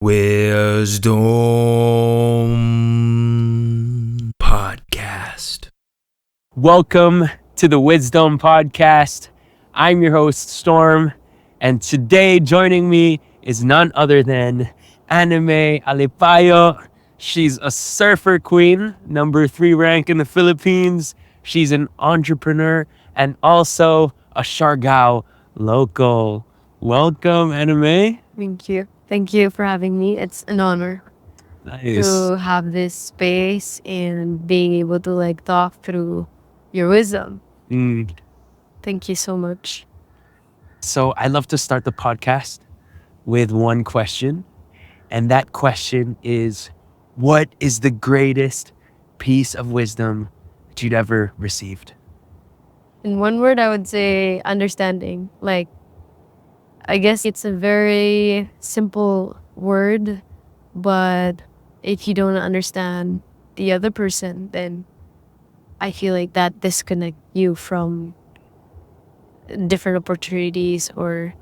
Wisdom Podcast. Welcome to the Wisdom Podcast. I'm your host, Storm, and today joining me is none other than Ana Mae Alipayo. She's a surfer queen, number 3 rank in the Philippines. She's an entrepreneur and also a Siargao local. Welcome, Ana Mae. Thank you. Thank you for having me. It's an honor Nice. to have this space and being able to talk through your wisdom. Thank you so much. So I love to start the podcast with one question. And that question is, what is the greatest piece of wisdom that you'd ever received? In one word, I would say understanding. I guess it's a very simple word, but if you don't understand the other person, then I feel like that disconnect you from different opportunities, or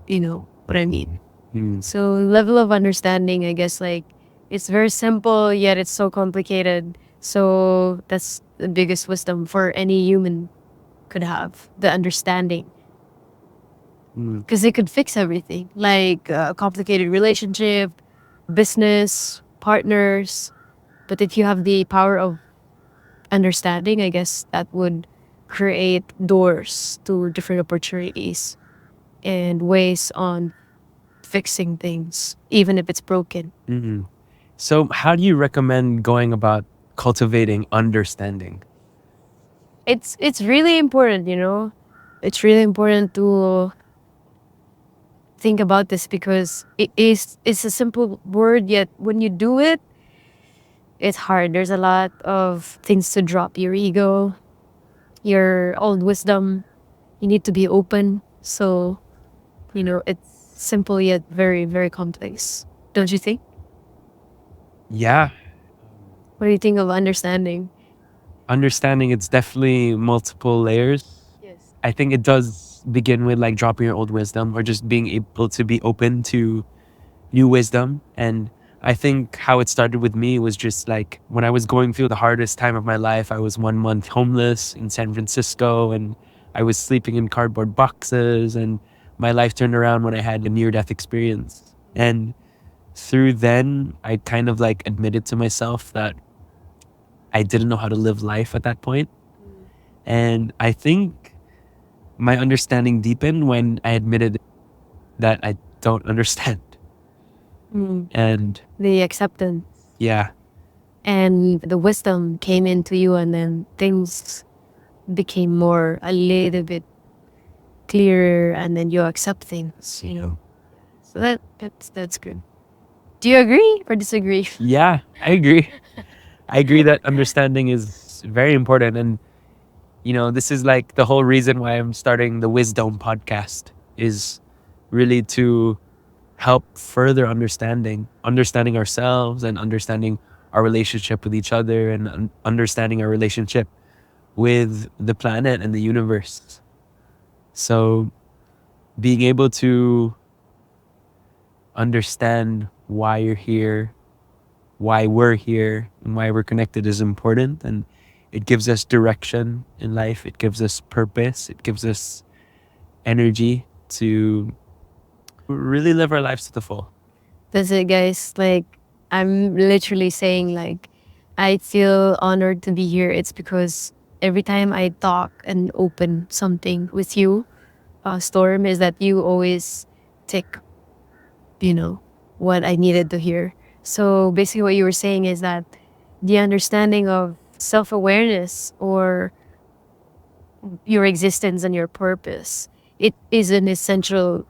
you know what I mean. So level of understanding, I guess, it's very simple yet it's so complicated. So that's the biggest wisdom for any human could have, the understanding, because it could fix everything, like a complicated relationship, business, partners. But if you have the power of understanding, I guess that would create doors to different opportunities and ways on fixing things, even if it's broken. So how do you recommend going about cultivating understanding? It's really important, It's really important to think about this, because it's a simple word, yet when you do it, it's hard. There's a lot of things to drop: your ego, your old wisdom. You need to be open. So, it's simple yet very, very complex. Don't you think? Yeah, What do you think of understanding? understanding, it's definitely multiple layers. Yes. I think it does begin with dropping your old wisdom or just being able to be open to new wisdom. And I think how it started with me was just when I was going through the hardest time of my life. I was 1 month homeless in San Francisco, and I was sleeping in cardboard boxes, and my life turned around when I had a near-death experience. And through then, I kind of admitted to myself that I didn't know how to live life at that point. And I think my understanding deepened when I admitted that I don't understand. And The acceptance yeah, and the wisdom came into you, and then things became more a little bit clearer, and then you accept things. So that's good. Do you agree or disagree? yeah, I agree. I agree that understanding is very important. And, this is the whole reason why I'm starting the Wisdom Podcast, is really to help further understanding ourselves and understanding our relationship with each other and understanding our relationship with the planet and the universe. So being able to understand why you're here, why we're here, and why we're connected is important. And it gives us direction in life. It gives us purpose. It gives us energy to really live our lives to the full. That's it, guys. I'm literally saying, I feel honored to be here. It's because every time I talk and open something with you, Storm, is that you always take, what I needed to hear. So basically what you were saying is that the understanding of self-awareness, or your existence and your purpose, it is an essential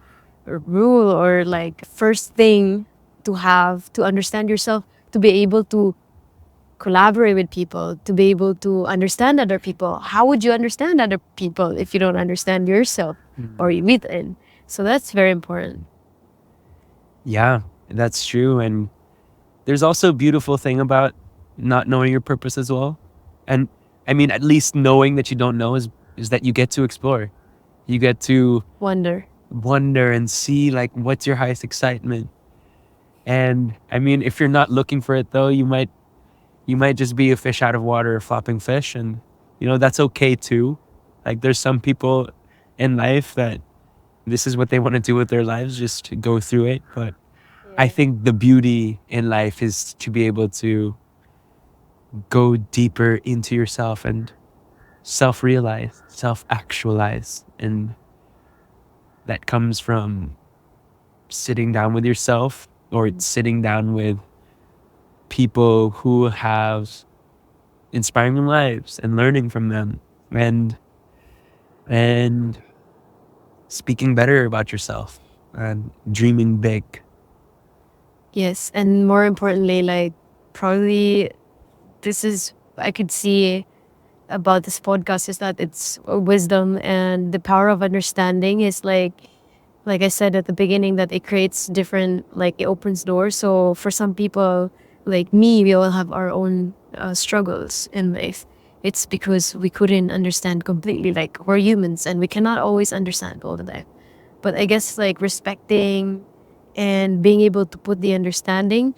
rule, or first thing to have to understand yourself, to be able to collaborate with people, to be able to understand other people. How would you understand other people if you don't understand yourself or within? So that's very important. Yeah, that's true. And there's also a beautiful thing about not knowing your purpose as well. And I mean, at least knowing that you don't know is that you get to explore. You get to Wonder. wonder and see what's your highest excitement. And I mean, if you're not looking for it though, you might just be a fish out of water, a flopping fish, and that's okay too. Like there's some people in life that this is what they want to do with their lives, just to go through it. But I think the beauty in life is to be able to go deeper into yourself and self-realize, self-actualize, and that comes from sitting down with yourself or sitting down with people who have inspiring lives and learning from them and speaking better about yourself and dreaming big. Yes, and more importantly, like probably this is I could see about this podcast is that it's wisdom and the power of understanding is like I said at the beginning, that it creates different, like it opens doors. So for some people like me, we all have our own struggles in life. It's because we couldn't understand completely. Like we're humans and we cannot always understand all the time. But I guess like respecting and being able to put the understanding,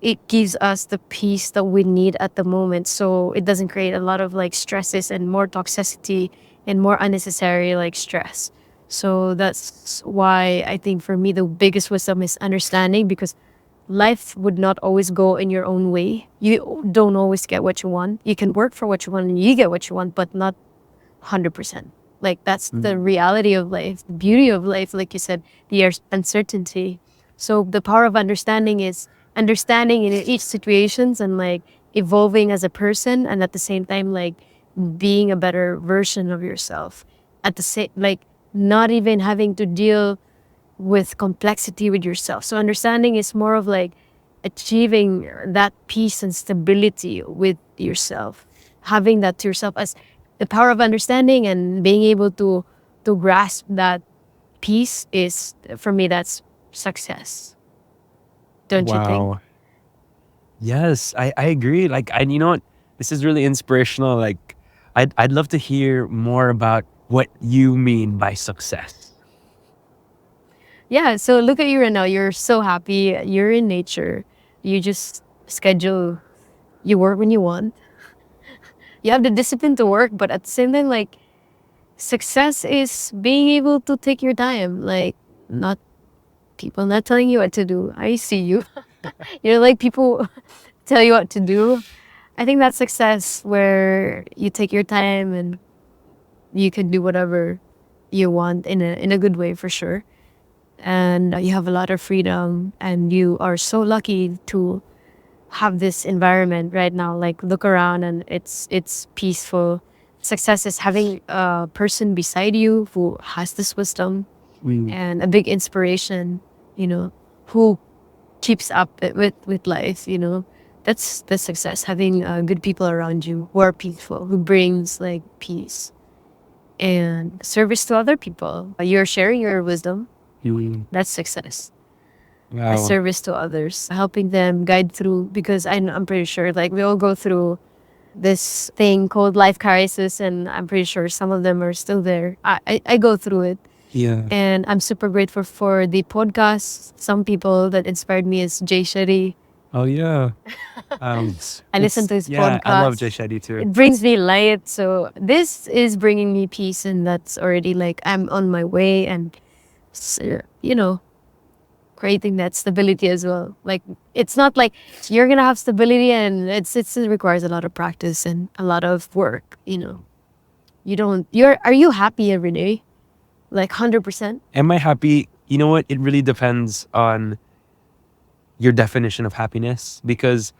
it gives us the peace that we need at the moment. So it doesn't create a lot of like stresses and more toxicity and more unnecessary like stress. So that's why I think for me the biggest wisdom is understanding, because life would not always go in your own way. You don't always get what you want. You can work for what you want and you get what you want, but not 100%. Like that's the reality of life, the beauty of life, like you said, the uncertainty. So the power of understanding is understanding in each situations and like evolving as a person, and at the same time like being a better version of yourself. At the same, like not even having to deal with complexity with yourself. So understanding is more of like achieving that peace and stability with yourself, having that to yourself as the power of understanding and being able to grasp that peace is, for me, that's success. Don't you think? Wow. Yes, I agree. Like, and you know what? This is really inspirational. Like, I'd love to hear more about what you mean by success. Yeah, so look at you right now. You're so happy. You're in nature. You just schedule, you work when you want. You have the discipline to work, but at the same time, like success is being able to take your time. Like not people not telling you what to do. I see you. You're like people tell you what to do. I think that's success, where you take your time and you can do whatever you want in a good way, for sure. And you have a lot of freedom, and you are so lucky to have this environment right now. Like look around and it's peaceful. Success is having a person beside you who has this wisdom and a big inspiration, who keeps up with life. That's the success, having good people around you who are peaceful, who brings like peace and service to other people. You're sharing your wisdom. That's success. A Wow. service to others, helping them guide through, because I'm pretty sure like we all go through this thing called life crisis, and I'm pretty sure some of them are still there. I go through it, Yeah. and I'm super grateful for the podcast. Some people that inspired me is Jay Shetty. Oh yeah. I listen to his yeah, I love podcast. Jay Shetty too. It brings me light. So this is bringing me peace, and that's already like I'm on my way, and creating that stability as well. Like it's not like you're gonna have stability, and it requires a lot of practice and a lot of work. Are you happy every day? Like 100%? Am I happy? You know what? It really depends on your definition of happiness, because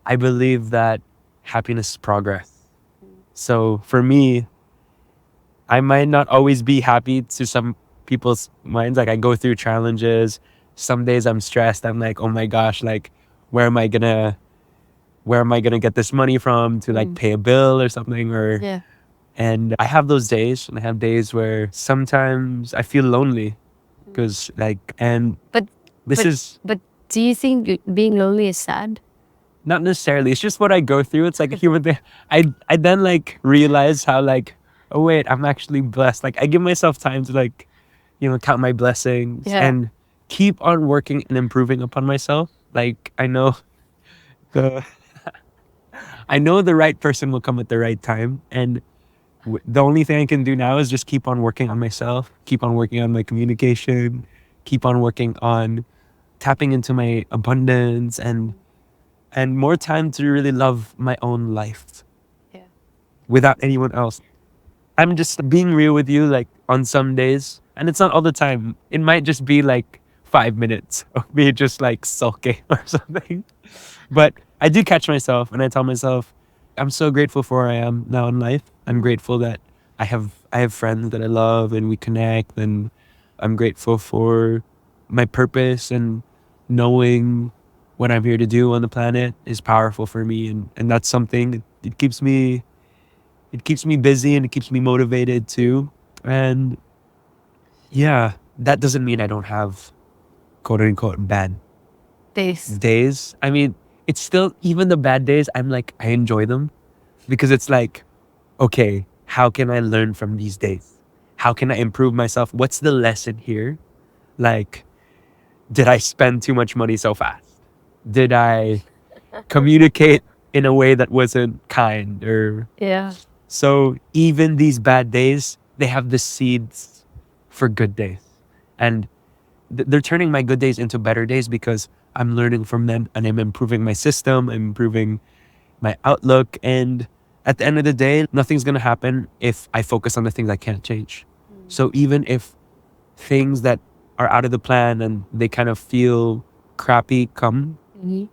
I believe that happiness is progress. So for me, I might not always be happy to some people's minds. Like I go through challenges. Some days I'm stressed. I'm like, oh my gosh, like where am I gonna get this money from to like pay a bill or something? Yeah. And I have those days, and I have days where sometimes I feel lonely, because But this but, is but do you think being lonely is sad? not necessarily. It's just what I go through. It's like a human thing. I then like realize how like, oh wait, I'm actually blessed. Like I give myself time to like, count my blessings. Yeah. And keep on working and improving upon myself. Like the I know the right person will come at the right time, and the only thing I can do now is just keep on working on myself, keep on working on my communication, keep on working on tapping into my abundance and more time to really love my own life Yeah. without anyone else. I'm just being real with you, like on some days, and it's not all the time. It might just be like 5 minutes of me just like sulking or something. But I do catch myself and I tell myself, I'm so grateful for where I am now in life. I'm grateful that I have friends that I love and we connect, and I'm grateful for my purpose, and knowing what I'm here to do on the planet is powerful for me, and that's something it keeps me busy and it keeps me motivated too. And yeah, that doesn't mean I don't have quote unquote bad Days. days. I mean, it's still, even the bad days, I'm like, I enjoy them because it's like, okay, how can I learn from these days? How can I improve myself? What's the lesson here? Like, did I spend too much money so fast? Did I communicate in a way that wasn't kind? Or Yeah. so even these bad days, they have the seeds for good days. And they're turning my good days into better days because I'm learning from them and I'm improving my system, I'm improving my outlook. And at the end of the day, nothing's going to happen if I focus on the things I can't change. So even if things that are out of the plan and they kind of feel crappy come, Mhm.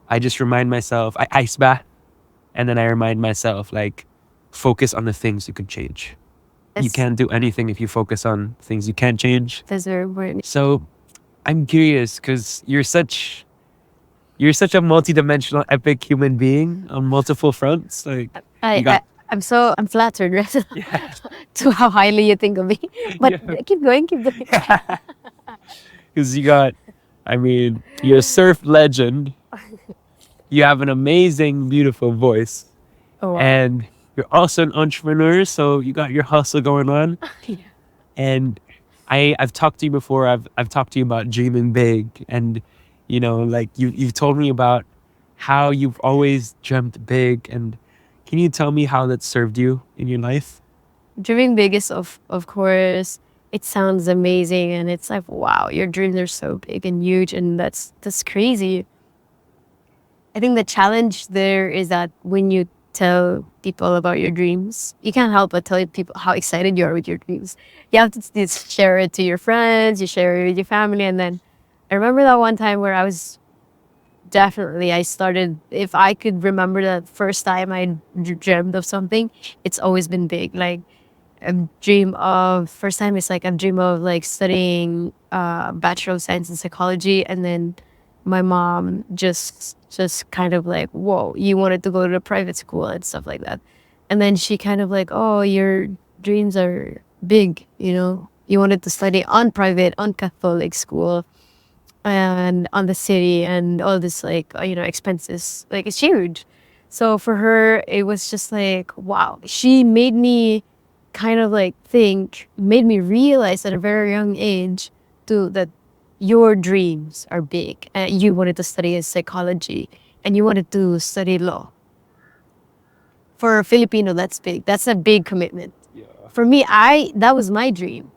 I just remind myself, I ice bath, and then I remind myself, like, focus on the things you can change. You That's, can't do anything if you focus on things you can't change. that's very important. So I'm curious because you're such a multidimensional, epic human being on multiple fronts. Like you I, got, I'm flattered, right? yeah, To how highly you think of me. But yeah, keep going, keep going. because I mean, you're a surf legend. You have an amazing, beautiful voice, Oh wow. and you're also an entrepreneur. So you got your hustle going on. Yeah. And I've talked to you before. I've talked to you about dreaming big, and like you've told me about how you've always dreamt big. And can you tell me how that served you in your life? Dreaming big is of course it sounds amazing and it's like wow, your dreams are so big and huge and that's crazy. I think the challenge there is that when you tell people about your dreams, you can't help but tell people how excited you are with your dreams. You have to just share it to your friends, you share it with your family, and then I remember that one time where I started, if I could remember the first time I dreamed of something, it's always been big. Like first time it's like I've dreamed of like studying Bachelor of Science in Psychology, and then my mom just kind of like, whoa, you wanted to go to the private school and stuff like that. And then she kind of like, oh, your dreams are big, you wanted to study on private, on Catholic school and on the city and all this like expenses, like it's huge. So for her it was just like wow, she made me kind of like made me realize at a very young age too that your dreams are big. You wanted to study psychology and you wanted to study law. For a Filipino, that's big. That's a big commitment. For me, that was my dream.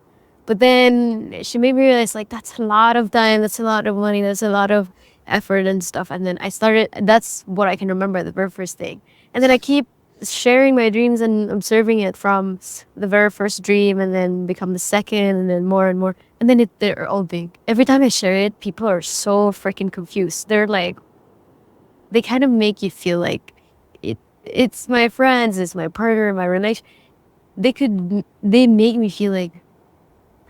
But then she made me realize like that's a lot of time, that's a lot of money, that's a lot of effort and stuff. And then that's what I can remember, the very first thing. And then I keep sharing my dreams and observing it from the very first dream and then become the second and then more and more. And then they're all big. Every time I share it, people are so freaking confused. They're like, they kind of make you feel like it's my friends, it's my partner, my relation. They make me feel like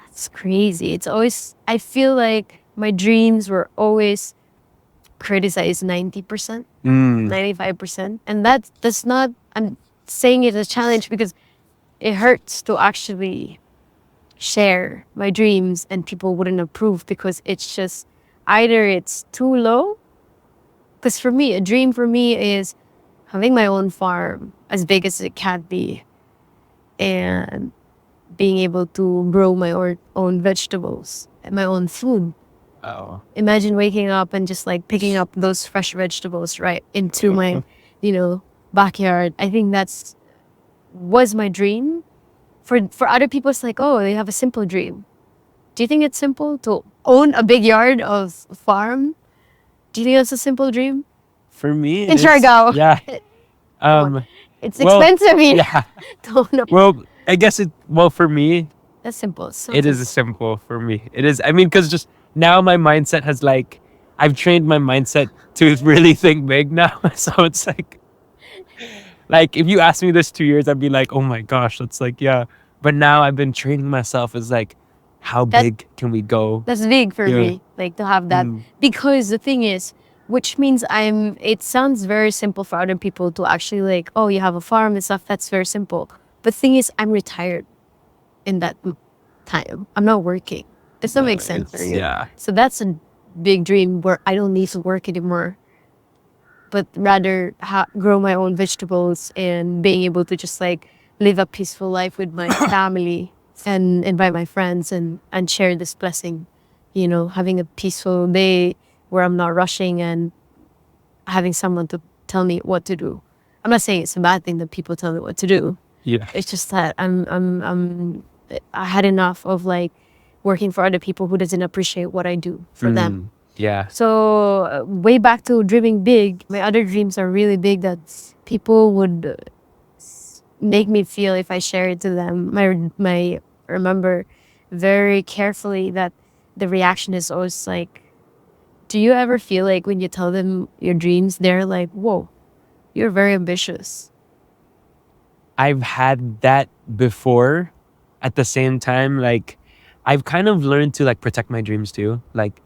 it's crazy. It's always, I feel like my dreams were always criticized 90%, 95%. And that's not, I'm saying it as a challenge because it hurts to actually share my dreams and people wouldn't approve because it's just either it's too low. Because for me, a dream for me is having my own farm as big as it can be and being able to grow my own vegetables and my own food. Oh. Imagine waking up and just like picking up those fresh vegetables right into my, backyard. I think was my dream. For other people, it's like, oh, they have a simple dream. Do you think it's simple to own a big yard of farm? Do you think that's a simple dream? For me, In Siargao. Yeah. It's well, expensive here. Yeah. to own a- Well, I guess for me, That's simple. So it is simple for me. It is. I mean, because just now my mindset has like, I've trained my mindset to really think big now. So it's like if you asked me this 2 years, I'd be like, oh my gosh, that's like, yeah. But now I've been training myself as like, how big can we go? That's big for me, like to have that. Because the thing is, which means it sounds very simple for other people to actually like, oh, you have a farm and stuff. That's very simple. But thing is, I'm retired in that time. I'm not working. Does that make sense for you? Yeah. So that's a big dream where I don't need to work anymore, but rather grow my own vegetables and being able to just like live a peaceful life with my family and invite my friends and share this blessing, having a peaceful day where I'm not rushing and having someone to tell me what to do. I'm not saying it's a bad thing that people tell me what to do. Yeah. It's just that I had enough of like working for other people who doesn't appreciate what I do for them. Yeah. So way back to dreaming big, my other dreams are really big that people would make me feel if I share it to them. My remember very carefully that the reaction is always like, do you ever feel like when you tell them your dreams, they're like, whoa, you're very ambitious? I've had that before. At the same time, like I've kind of learned to like protect my dreams too. Like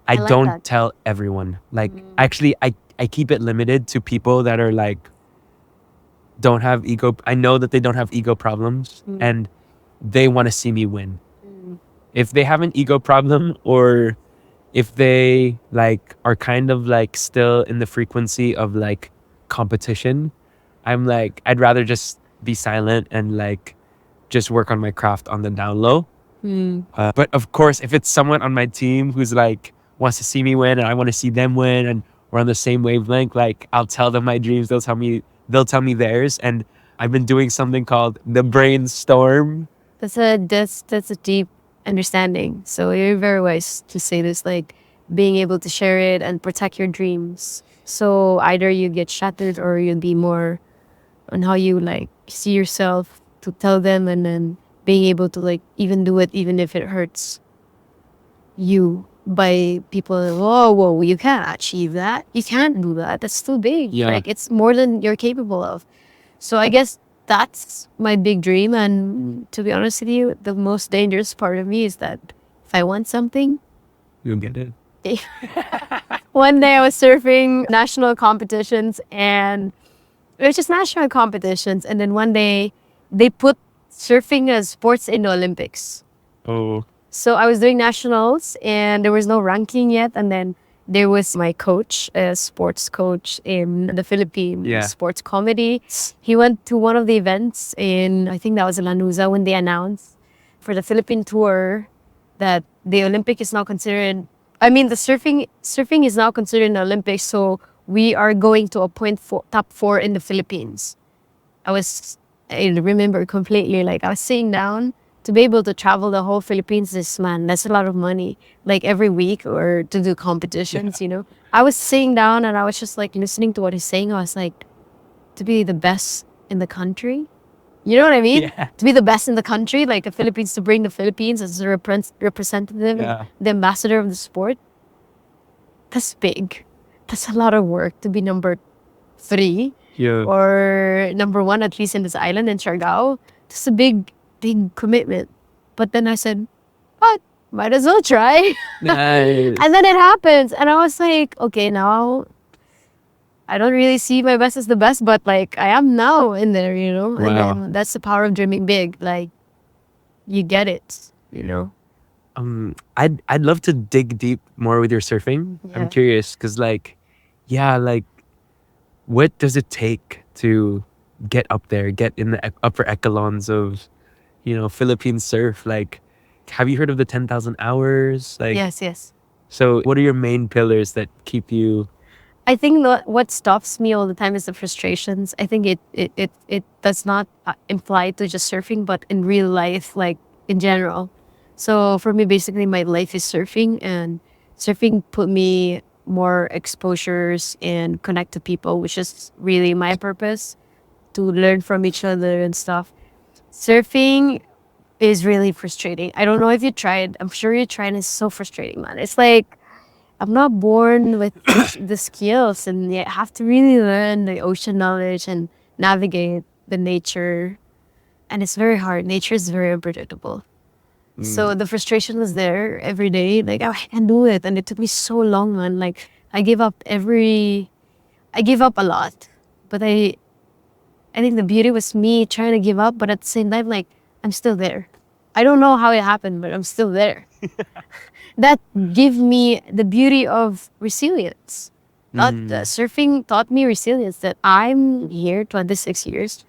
I like don't that. tell everyone. Like actually I keep it limited to people that are like don't have ego. I know that they don't have ego problems and they want to see me win. If they have an ego problem or if they like are kind of like still in the frequency of like competition, I'm like, I'd rather just be silent and like just work on my craft on the down low. But of course, if it's someone on my team who's like wants to see me win and I want to see them win and we're on the same wavelength, like I'll tell them my dreams, they'll tell me theirs. And I've been doing something called the brainstorm. That's a deep understanding. So you're very wise to say this, like being able to share it and protect your dreams. So either you get shattered or you'll be more on how you like see yourself to tell them, and then being able to like even do it even if it hurts you by people. Whoa, you can't achieve that. You can't do that. That's too big. Yeah. Like it's more than you're capable of. So I guess that's my big dream. And to be honest with you, the most dangerous part of me is that if I want something, You'll get it. one day I was surfing national competitions, and it was just national competitions. And then one day they put surfing as sports in the Olympics. Oh. So I was doing nationals and there was no ranking yet. And then there was my coach, a sports coach in the Philippines, Yeah. sports comedy. He went to one of the events in, I think that was in Lanuza, when they announced for the Philippine tour that the Olympic is now considered, the surfing is now considered an Olympics. So we are going to appoint top 4 in the Philippines. I remember completely, like I was sitting down to be able to travel the whole Philippines. That's a lot of money, like every week or to do competitions, I was sitting down and I was just like listening to what he's saying. I was like, to be the best in the country, you know what I mean? Yeah. To be the best in the country, like the Philippines, to bring the Philippines as a representative, the ambassador of the sport. That's big. That's a lot of work to be number 3. Yeah. Or number 1, at least in this island in Siargao. It's a big commitment. But then I said, but might as well try. Nice. And then it happens. And I was like, okay, now I don't really see my best as the best, but like I am now in there, Wow. And then that's the power of dreaming big. Like you get it, I'd love to dig deep more with your surfing. Yeah. I'm curious because what does it take to get up there, get in the upper echelons of, Philippine surf. Like, have you heard of the 10,000 hours? Like, Yes. so what are your main pillars that keep you? I think what stops me all the time is the frustrations. I think it does not imply to just surfing, but in real life, like in general. So for me, basically, my life is surfing, and surfing put me more exposures and connect to people, which is really my purpose, to learn from each other and stuff. Surfing is really frustrating. I don't know if you tried. I'm sure you tried. It's so frustrating, man. It's like I'm not born with the skills, and you have to really learn the ocean knowledge and navigate the nature. And it's very hard. Nature is very unpredictable. So the frustration was there every day. Like, "Oh, I can't do it," and it took me so long, man. Like I gave up a lot, but I think the beauty was me trying to give up, but at the same time, like I'm still there. I don't know how it happened, but I'm still there. That give me the beauty of resilience. Not surfing taught me resilience, that I'm here 26 years.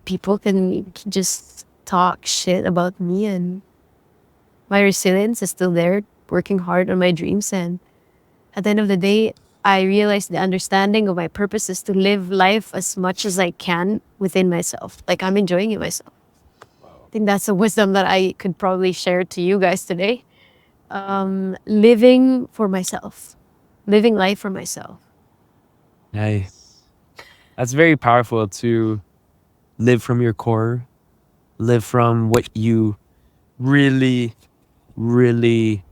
People can just talk shit about me, and my resilience is still there, working hard on my dreams. And at the end of the day, I realized the understanding of my purpose is to live life as much as I can within myself. Like I'm enjoying it myself. I think that's a wisdom that I could probably share to you guys today. Living for myself, living life for myself. Nice. That's very powerful to live from your core, live from what you really, really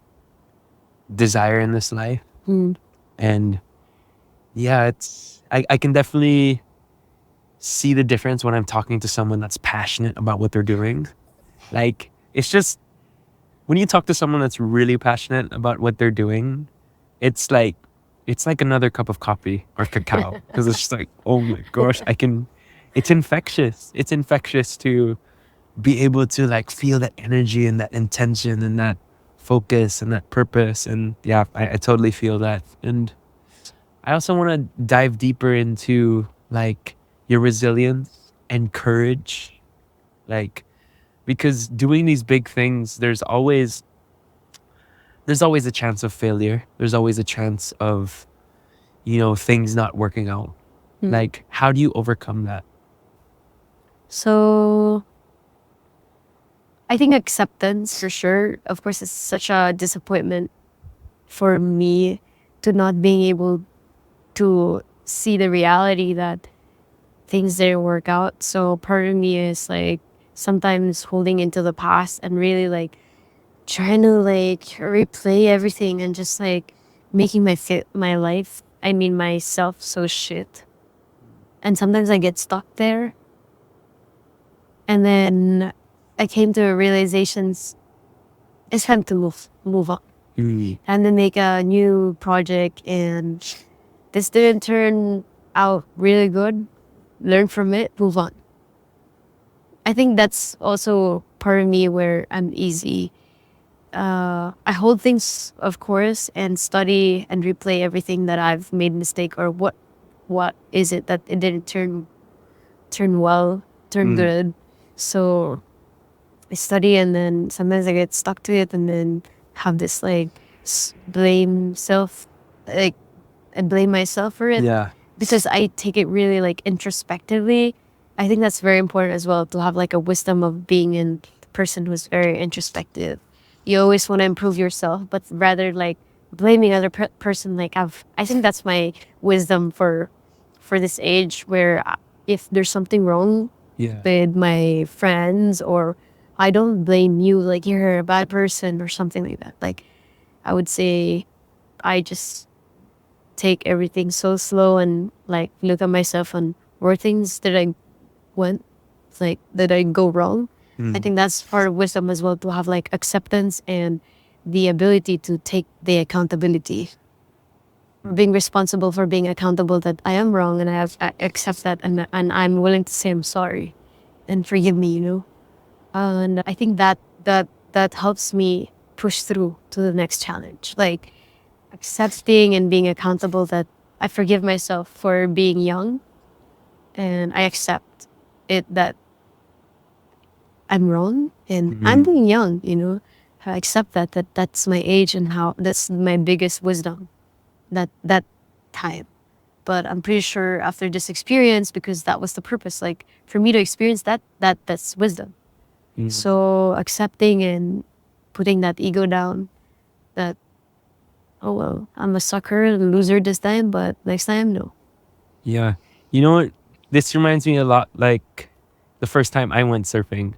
desire in this life. And yeah, I can definitely see the difference when I'm talking to someone that's passionate about what they're doing. Like, it's just when you talk to someone that's really passionate about what they're doing, it's like another cup of coffee or cacao, because it's just like, oh my gosh, it's infectious. It's infectious to be able to like feel that energy and that intention and that focus and that purpose. And yeah, I totally feel that. And I also want to dive deeper into like your resilience and courage, like, because doing these big things, there's always a chance of failure. There's always a chance of, things not working out. Like, how do you overcome that? So I think acceptance, for sure. Of course, it's such a disappointment for me to not being able to see the reality that things didn't work out. So part of me is like sometimes holding into the past and really like trying to like replay everything and just like making my life, I mean myself, so shit. And sometimes I get stuck there. And then I came to realizations. It's time to move on and then make a new project. And this didn't turn out really good. Learn from it, move on. I think that's also part of me where I'm easy. I hold things, of course, and study and replay everything that I've made mistake, or what is it that it didn't turn well, turn good. So I study, and then sometimes I get stuck to it, and then have this like blame self, like I blame myself for it. Yeah. Because I take it really like introspectively. I think that's very important as well, to have like a wisdom of being a person who's very introspective. You always want to improve yourself, but rather like blaming other person. Like I think that's my wisdom for this age, where if there's something wrong with my friends, or I don't blame you, like you're a bad person or something like that. Like I would say I just take everything so slow and like look at myself and where things that I went, like that I go wrong. I think that's part of wisdom as well, to have like acceptance and the ability to take the accountability, being responsible for being accountable, that I am wrong and I accept that, and I'm willing to say I'm sorry and forgive me, and I think that helps me push through to the next challenge, like accepting and being accountable, that I forgive myself for being young, and I accept it, that I'm wrong and I'm being young, you know. I accept that's my age and how that's my biggest wisdom that time. But I'm pretty sure after this experience, because that was the purpose, like for me to experience that's wisdom. So accepting and putting that ego down, that oh well, I'm a sucker and loser this time, but next time no. Yeah. You know what? This reminds me a lot like the first time I went surfing.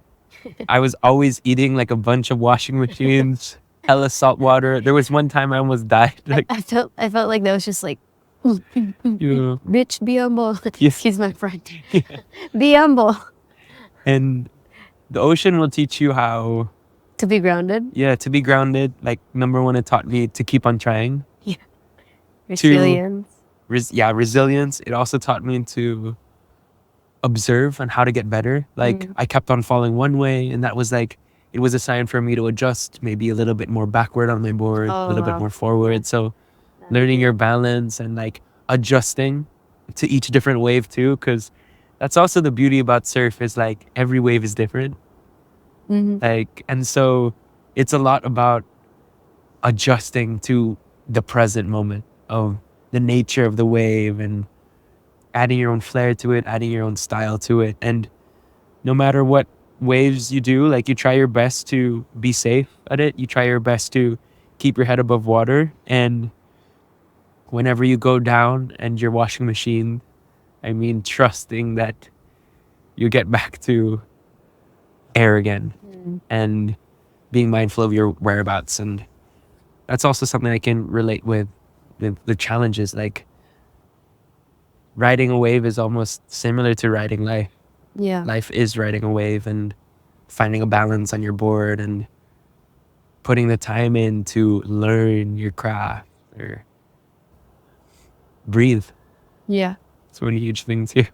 I was always eating like a bunch of washing machines, hella salt water. There was one time I almost died. Like, I felt like that was just like yeah. bitch, be humble. Yes. He's my friend. Be humble. And the ocean will teach you how, To be grounded. yeah, to be grounded. Like, number one, it taught me to keep on trying. Yeah. Resilience. Resilience. It also taught me to observe on how to get better. Like, I kept on falling one way, and that was like, it was a sign for me to adjust maybe a little bit more backward on my board, a little bit wow. more forward. So, learning your balance and like adjusting to each different wave too, because that's also the beauty about surf is like every wave is different. Like, and so it's a lot about adjusting to the present moment of the nature of the wave and adding your own flair to it, adding your own style to it. And no matter what waves you do, like you try your best to be safe at it. You try your best to keep your head above water. And whenever you go down and your washing machine, I mean, trusting that you get back to air again and being mindful of your whereabouts. And that's also something I can relate with the challenges. Like riding a wave is almost similar to riding life. Yeah. Life is riding a wave and finding a balance on your board and putting the time in to learn your craft or breathe. Yeah. It's one huge thing too.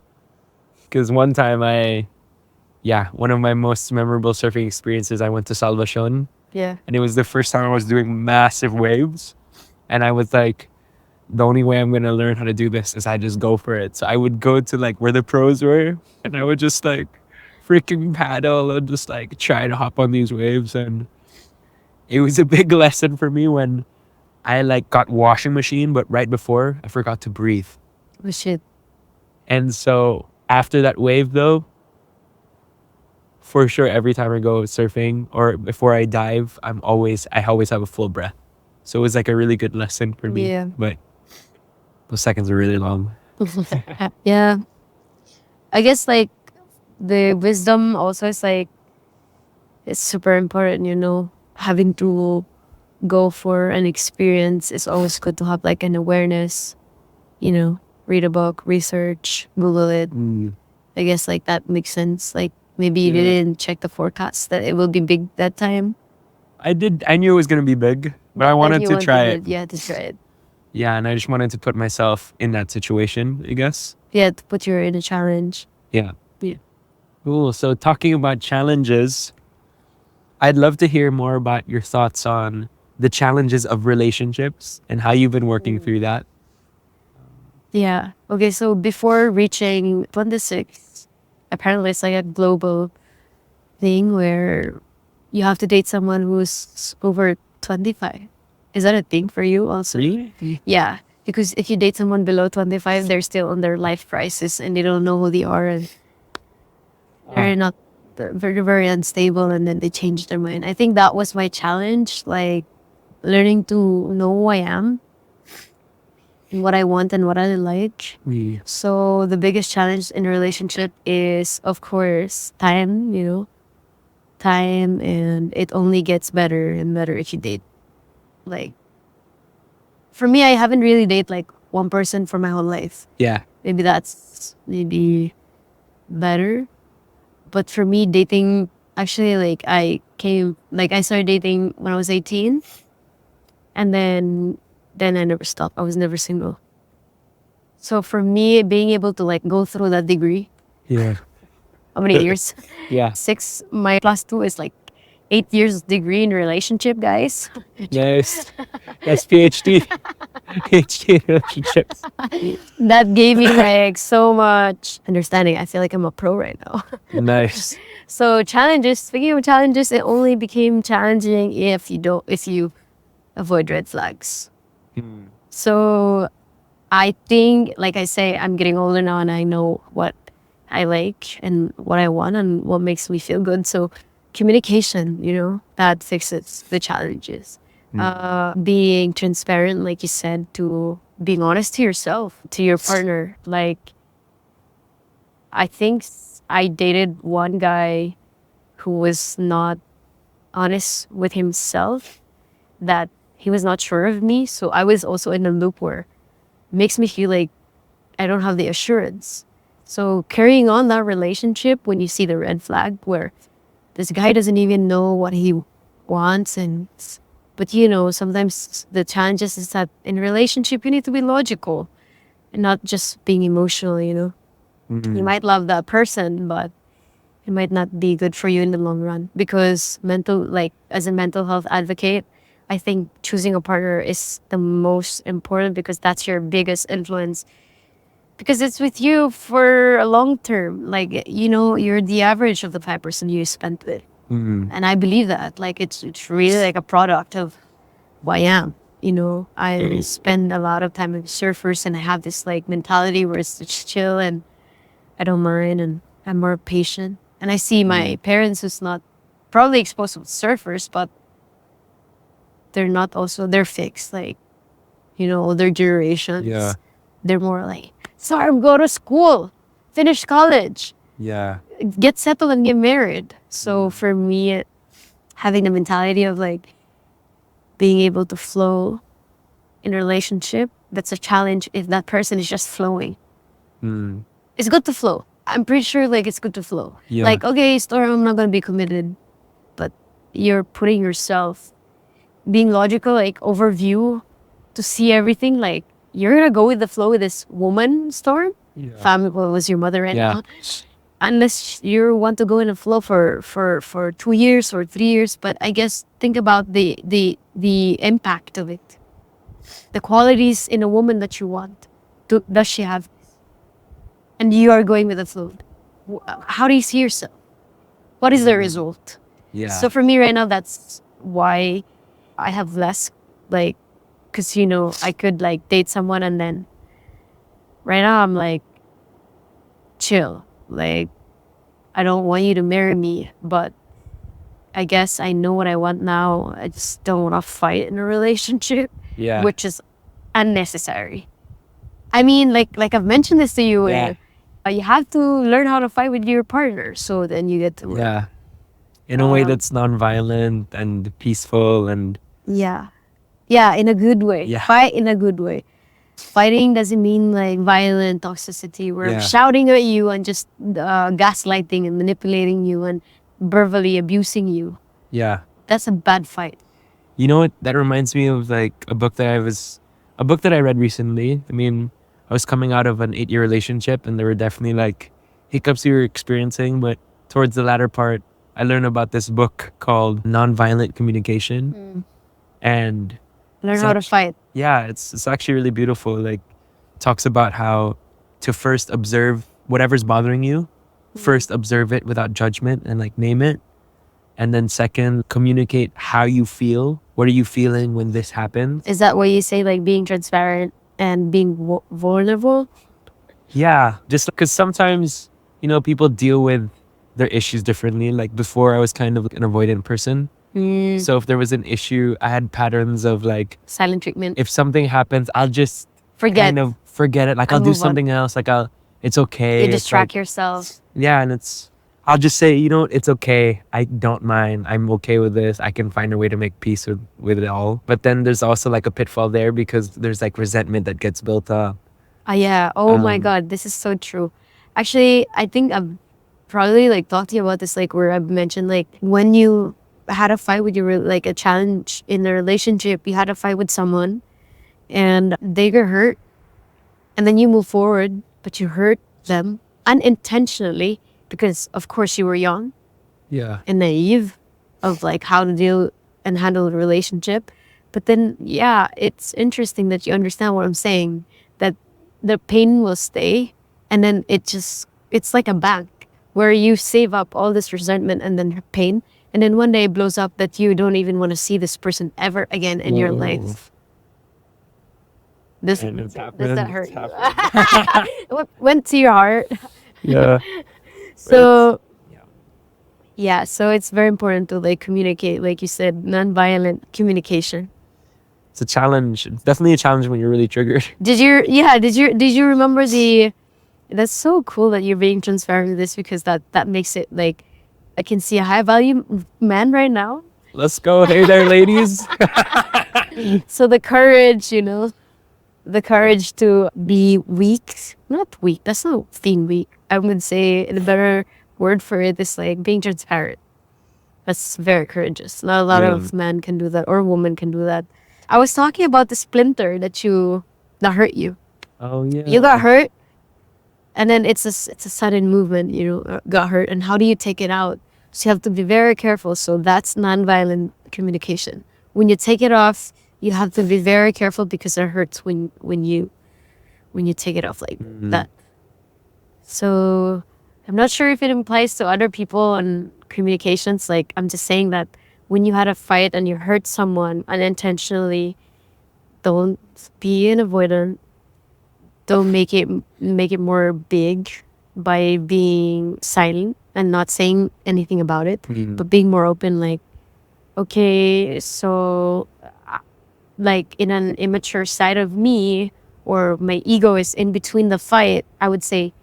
Because one time one of my most memorable surfing experiences, I went to Salvacion. Yeah. And it was the first time I was doing massive waves. And I was like, the only way I'm going to learn how to do this is I just go for it. So I would go to like where the pros were and I would just like freaking paddle and just like try to hop on these waves. And it was a big lesson for me when I like got washing machine, but right before I forgot to breathe. Oh shit. And so after that wave though, for sure, every time I go surfing or before I dive, I always have a full breath. So it was like a really good lesson for me. Yeah. But those seconds are really long. Yeah. I guess like the wisdom also is like it's super important, you know. Having to go for an experience is always good to have like an awareness, you know, read a book, research, Google it. I guess like that makes sense. Like maybe you didn't check the forecast that it will be big that time. I knew it was going to be big, but I wanted to try it. Yeah, to try it. Yeah, and I just wanted to put myself in that situation, I guess. Yeah, to put you in a challenge. Yeah. Yeah. Cool. So talking about challenges, I'd love to hear more about your thoughts on the challenges of relationships and how you've been working through that. Yeah. Okay, so before reaching 26, apparently it's like a global thing where you have to date someone who's over 25. Is that a thing for you also? Really? Yeah. Because if you date someone below 25, they're still on their life crisis and they don't know who they are and they're very, very unstable and then they change their mind. I think that was my challenge, like learning to know who I am and what I want and what I like. So the biggest challenge in a relationship is, of course, time, you know. Time, and it only gets better and better if you date. Like, for me, I haven't really dated like one person for my whole life. Yeah. Maybe that's better. But for me, dating, actually, like I started dating when I was 18. And then I never stopped. I was never single. So for me, being able to like go through that degree. Yeah. How many years? Yeah. 6. My +2 is like 8 years degree in relationship, guys. Yes. Yes, PhD. PhD in relationships. That gave me like so much understanding. I feel like I'm a pro right now. Nice. So challenges, speaking of challenges, it only became challenging if you avoid red flags. Hmm. So I think, like I say, I'm getting older now and I know what I like and what I want and what makes me feel good. So communication, that fixes the challenges. Being transparent, like you said, to being honest to yourself, to your partner. Like, I think I dated one guy who was not honest with himself, that he was not sure of me. So I was also in a loop where it makes me feel like I don't have the assurance. So carrying on that relationship when you see the red flag where this guy doesn't even know what he wants, but sometimes the challenges is that in a relationship you need to be logical and not just being emotional. You might love that person, but it might not be good for you in the long run, because as a mental health advocate, I think choosing a partner is the most important, because that's your biggest influence, because it's with you for a long term. Like, you're the average of the 5% you spent with. And I believe that, like, it's really like a product of who I am. I spend a lot of time with surfers, and I have this like mentality where it's just chill and I don't mind, and I'm more patient. And I see my parents who's not probably exposed with surfers, but they're fixed. Like, older generations. Yeah. They're more like, sorry, go to school, finish college, Yeah. get settled and get married. So for me, having the mentality of like being able to flow in a relationship, that's a challenge if that person is just flowing. It's good to flow. I'm pretty sure like it's good to flow. Yeah. Like, okay, Storm, I'm not gonna be committed, but you're putting yourself, being logical, like overview to see everything. Like, you're gonna go with the flow with this woman, Storm. Yeah. Family was your mother right Yeah. now. Unless you want to go in a flow for 2 years or 3 years, but I guess think about the impact of it, the qualities in a woman that you want. Does she have? And you are going with the flow. How do you see yourself? What is the result? Yeah. So for me right now, that's why I have less, like, because I could like date someone, and then right now I'm like chill. Like, I don't want you to marry me, but I guess I know what I want now. I just don't want to fight in a relationship, Yeah. which is unnecessary. I mean, like I've mentioned this to you, Yeah. where you have to learn how to fight with your partner, so then you get to Yeah. In a way that's non-violent and peaceful and yeah, in a good way. Yeah. Fight in a good way. Fighting doesn't mean like violent toxicity where I'm Yeah. shouting at you and just gaslighting and manipulating you and verbally abusing you. yeah. That's a bad fight. You know what? That reminds me of like a book that I read recently. I mean, I was coming out of an 8-year relationship, and there were definitely like hiccups we were experiencing, but towards the latter part, I learned about this book called Nonviolent Communication. And Learn It's how to act- fight. yeah, it's actually really beautiful. Like, talks about how to first observe whatever's bothering you, first observe it without judgment and like name it. And then second, communicate how you feel. What are you feeling when this happens? Is that what you say, like being transparent and being vulnerable? Yeah, just because sometimes, people deal with their issues differently. Like before, I was kind of an avoidant person. So if there was an issue, I had patterns of like, Silent treatment. if something happens, I'll just Forget. kind of forget it. Like And I'll do move on. something else. Like it's okay. You It's distract like, yourself. yeah, and I'll just say, it's okay. I don't mind. I'm okay with this. I can find a way to make peace with it all. But then there's also like a pitfall there, because there's like resentment that gets built up. Yeah. Oh my Um, God, this is so true. Actually, I think I've probably like talked to you about this, like where I've mentioned like when you had a fight with like a challenge in a relationship, you had a fight with someone and they get hurt, and then you move forward, but you hurt them unintentionally because of course you were young Yeah. and naive. of like how to deal and handle a relationship. But then, yeah, it's interesting that you understand what I'm saying, that the pain will stay, and then it's like a bank where you save up all this resentment and then pain, and then one day it blows up that you don't even want to see this person ever again in your life. Does that hurt you? What went to your heart? Yeah. So yeah, so it's very important to like communicate, like you said, non-violent communication. It's a challenge. It's definitely a challenge when you're really triggered. Did you remember that's so cool that you're being transparent with this, because that makes it like I can see a high value man right now. Let's go. Hey there, ladies. So the courage, the courage to be weak, not weak, that's not being weak. I would say the better word for it is like being transparent. That's very courageous. Not a lot of men can do that, or women can do that. I was talking about the splinter that hurt you. Oh yeah. You got hurt, and then it's a sudden movement. Got hurt, and how do you take it out? So you have to be very careful. So that's nonviolent communication. When you take it off, you have to be very careful, because it hurts when you take it off like that. So I'm not sure if it applies to other people and communications. Like, I'm just saying that when you had a fight and you hurt someone unintentionally, don't be an avoidant. Don't make it more big by being silent and not saying anything about it, but being more open. Like, okay, so like in an immature side of me, or my ego is in between the fight, I would say,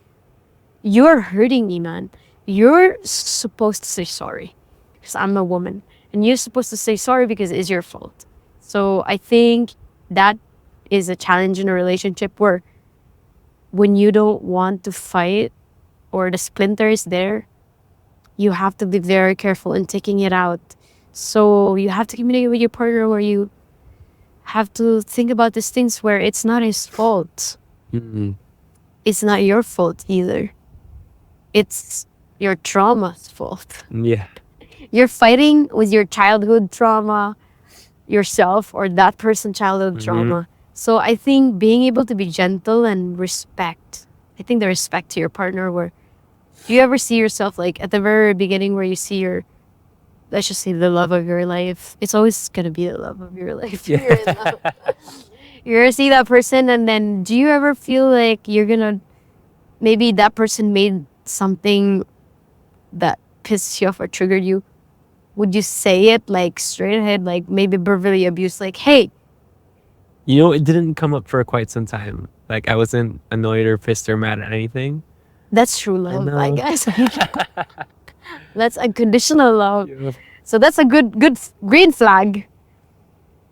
you're hurting me, man. You're supposed to say sorry, because I'm a woman, and you're supposed to say sorry because it's your fault. So I think that is a challenge in a relationship, where when you don't want to fight, or the splinter is there, you have to be very careful in taking it out. So you have to communicate with your partner, where you have to think about these things where it's not his fault. It's not your fault either. It's your trauma's fault. Yeah. You're fighting with your childhood trauma, yourself, or that person's childhood trauma. So I think being able to be gentle and respect. I think the respect to your partner, where do you ever see yourself like at the very beginning, where you see let's just say the love of your life. It's always gonna be the love of your life. Yeah. You're in love. You're gonna see that person, and then do you ever feel like maybe that person made something that pissed you off or triggered you? Would you say it like straight ahead, like maybe verbally abuse, like, hey? It didn't come up for quite some time. Like, I wasn't annoyed or pissed or mad at anything. That's true love, I know. guess. That's unconditional love. Yeah. So that's a good green flag.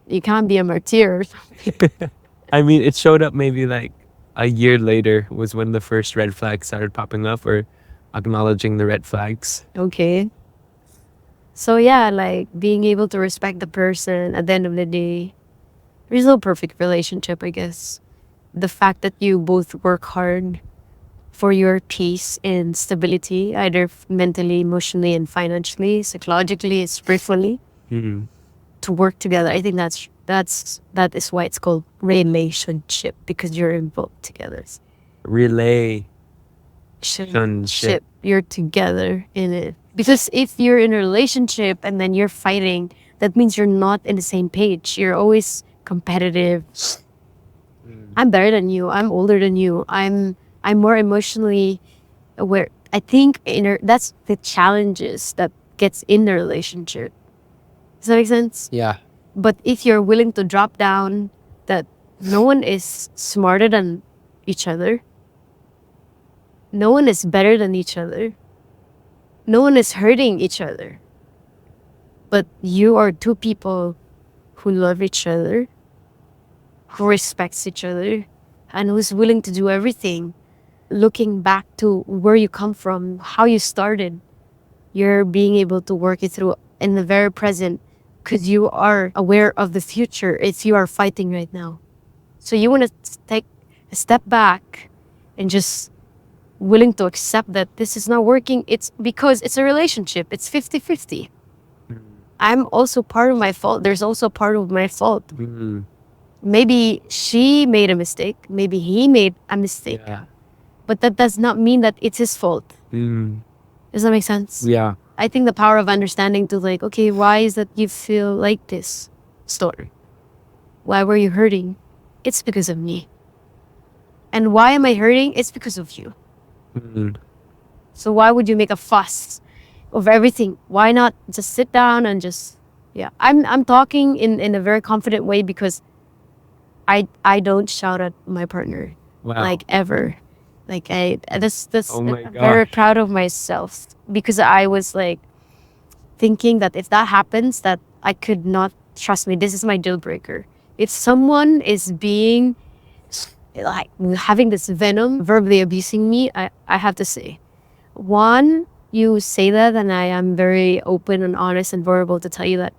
You can't be a martyr. I mean, it showed up maybe like a year later was when the first red flags started popping up, or acknowledging the red flags. Okay. So yeah, like being able to respect the person at the end of the day. There's no perfect relationship, I guess. The fact that you both work hard for your peace and stability, either mentally, emotionally, and financially, psychologically, spiritually, to work together. I think that is why it's called relationship, because you're involved together. Relationship. You're together in it. Because if you're in a relationship and then you're fighting, that means you're not in the same page. You're always competitive. I'm better than you. I'm older than you. I'm more emotionally aware. I think that's the challenges that gets in the relationship. Does that make sense? Yeah. But if you're willing to drop down, that no one is smarter than each other. No one is better than each other. No one is hurting each other. But you are two people who love each other, who respects each other, and who's willing to do everything. Looking back to where you come from, how you started, you're being able to work it through in the very present, because you are aware of the future if you are fighting right now. So you want to take a step back and just willing to accept that this is not working. It's because it's a relationship. It's 50-50. I'm also part of my fault. There's also part of my fault. Mm, Maybe she made a mistake. Maybe he made a mistake. yeah. But that does not mean that it's his fault. Mm, Does that make sense? yeah. I think the power of understanding to like, okay, why is that you feel like this story? Why were you hurting? It's because of me. And why am I hurting? It's because of you. Mm, So why would you make a fuss of everything? Why not just sit down and just, yeah. I'm talking in a very confident way because I don't shout at my partner wow. like ever. Like this Oh my I'm very gosh. proud of myself because I was like thinking that if that happens that I could not, trust me, this is my deal breaker. If someone is being like having this venom verbally abusing me, I have to say, one, you say that and I am very open and honest and vulnerable to tell you that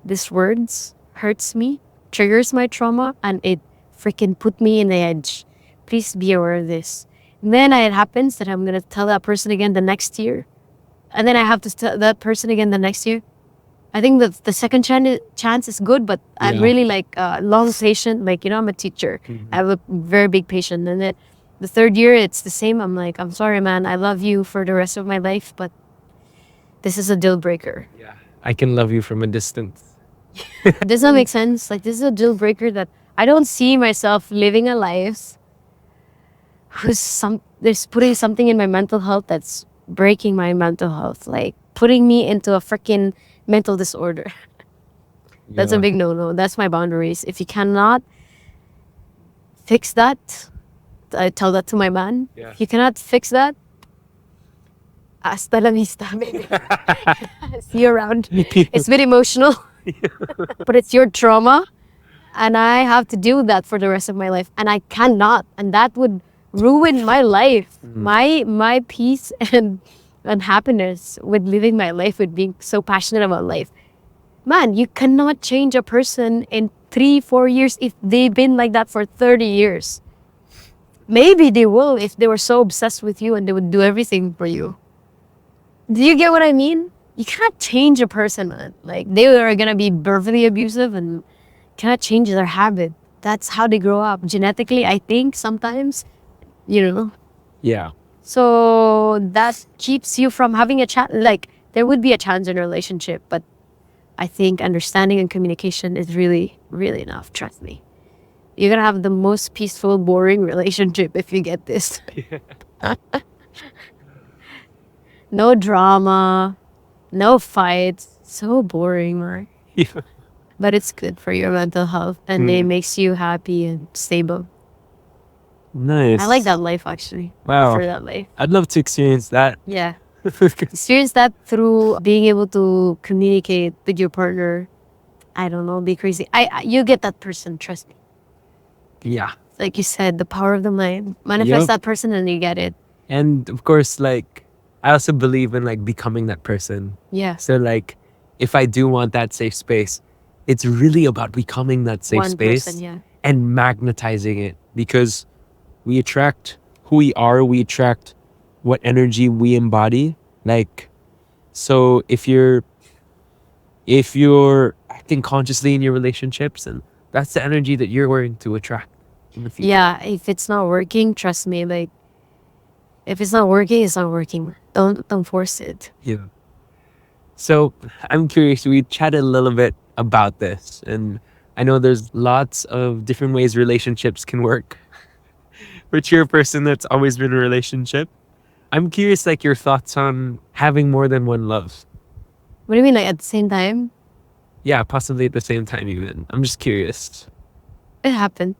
these words hurts me, triggers my trauma, and it freaking put me in the edge. Please be aware of this. And then it happens that I'm gonna tell that person again the next year. And then I have to tell that person again the next year. I think that the second chance is good, but I'm Yeah. really like long patient. Like, you know, I'm a teacher. I have a very big patient. And then the third year, it's the same. I'm like, I'm sorry, man. I love you for the rest of my life, but this is a deal breaker. Yeah. I can love you from a distance. Does that make sense? Like, this is a deal breaker that I don't see myself living a life there's putting something in my mental health that's breaking my mental health, like putting me into a freaking mental disorder. That's a Yeah. big no-no. That's my boundaries. If you cannot fix that, I tell that to my man. Yeah. If you cannot fix that, hasta la vista, baby. See you around. It's a bit emotional, but it's your trauma, and I have to deal with that for the rest of my life, and I cannot, and that would ruin my life, my peace and happiness with living my life, with being so passionate about life. Man, you cannot change a person in 3-4 years if they've been like that for 30 years. Maybe they will if they were so obsessed with you and they would do everything for you. Do you get what I mean? You cannot change a person, man. Like, they are gonna be verbally abusive and cannot change their habit. That's how they grow up. Genetically, I think sometimes, you know. Yeah. So that keeps you from having a chance. Like, there would be a chance in a relationship, but I think understanding and communication is really, really enough. Trust me. You're gonna have the most peaceful, boring relationship if you get this. No drama, no fights. So boring, Mark. Yeah. But it's good for your mental health and it makes you happy and stable. Nice. I like that life, actually. Wow. For that life. I'd love to experience that. Yeah. Experience that through being able to communicate with your partner. I don't know, be crazy. You get that person, trust me. Yeah. Like you said, the power of the mind. Manifest Yup. that person and you get it. And of course, like, I also believe in like becoming that person. Yeah. So like, if I do want that safe space, it's really about becoming that safe One space person, yeah. and magnetizing it, because we attract who we are. We attract what energy we embody. Like, so if you're acting consciously in your relationships, and that's the energy that you're going to attract in the future. Yeah, if it's not working, trust me, like, if it's not working, it's not working. Don't force it. Yeah. So I'm curious, we chatted a little bit about this, and I know there's lots of different ways relationships can work. But you're a person that's always been in a relationship. I'm curious, like, your thoughts on having more than one love. What do you mean, like, at the same time? Yeah, possibly at the same time even. I'm just curious. It happens.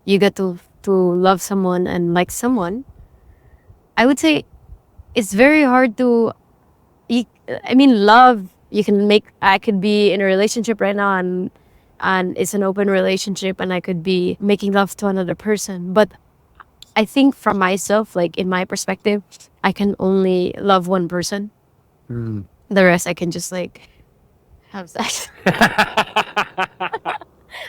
You get to love someone and like someone. I would say it's very hard to, love, you can make, I could be in a relationship right now and it's an open relationship and I could be making love to another person. But I think from myself, like in my perspective, I can only love one person. Mm. The rest I can just like have sex.